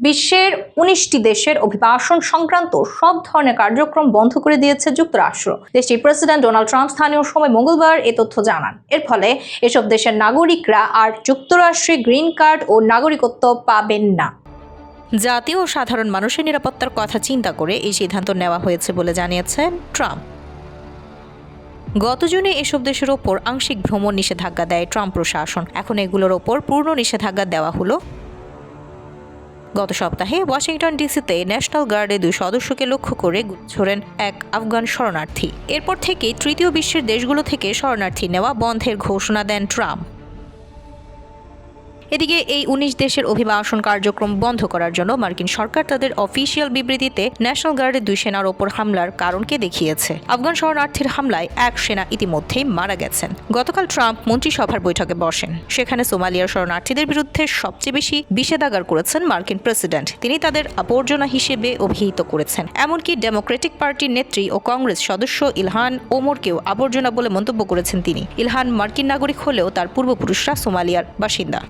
বিশ্বের 19টি দেশের অভিবাসন সংক্রান্ত সব ধরনের কার্যক্রম বন্ধ করে দিয়েছে যুক্তরাষ্ট্র। দেশটির প্রেসিডেন্ট ডোনাল্ড ট্রাম্প স্থানীয় সময় মঙ্গলবার এ তথ্য জানান। এর ফলে এসব দেশের নাগরিকরা আর যুক্তরাষ্ট্রে গ্রিন কার্ড ও নাগরিকত্ব পাবেন না। জাতীয় ও সাধারণ মানুষের নিরাপত্তার কথা চিন্তা করে এই সিদ্ধান্ত নেওয়া হয়েছে বলে জানিয়েছেন ট্রাম্প। গত জুনে এসব দেশের ওপর আংশিক ভ্রমণ নিষেধাজ্ঞা দেয় ট্রাম্প প্রশাসন। এখন এগুলোর ওপর পূর্ণ নিষেধাজ্ঞা দেওয়া হলো। গত সপ্তাহে ওয়াশিংটন ডিসিতে ন্যাশনাল গার্ডে 2 সদস্যকে লক্ষ্য করে গুলি ছোড়েন এক আফগান শরণার্থী। এরপর থেকে তৃতীয় বিশ্বের দেশগুলো থেকে শরণার্থী নেওয়া বন্ধের ঘোষণা দেন ট্রাম্প। এদিকে এই 19 দেশের অভিবাসন কার্যক্রম বন্ধ করার জন্য মার্কিন সরকার তাদের অফিসিয়াল বিবৃতিতে ন্যাশনাল গার্ডের 2 সেনার ওপর হামলার কারণকে দেখিয়েছে। আফগান শরণার্থীর হামলায় এক সেনা ইতিমধ্যেই মারা গেছেন। গতকাল ট্রাম্প মন্ত্রিসভার বৈঠকে বসেন। সেখানে সোমালিয়ার শরণার্থীদের বিরুদ্ধে সবচেয়ে বেশি নিষেধাজ্ঞা করেছেন মার্কিন প্রেসিডেন্ট। তিনি তাদের আবর্জনা হিসেবে অভিহিত করেছেন। এমনকি ডেমোক্রেটিক পার্টির নেত্রী ও কংগ্রেস সদস্য ইলহান ওমরকেও আবর্জনা বলে মন্তব্য করেছেন তিনি। ইলহান মার্কিন নাগরিক হলেও তার পূর্বপুরুষরা সোমালিয়ার বাসিন্দা।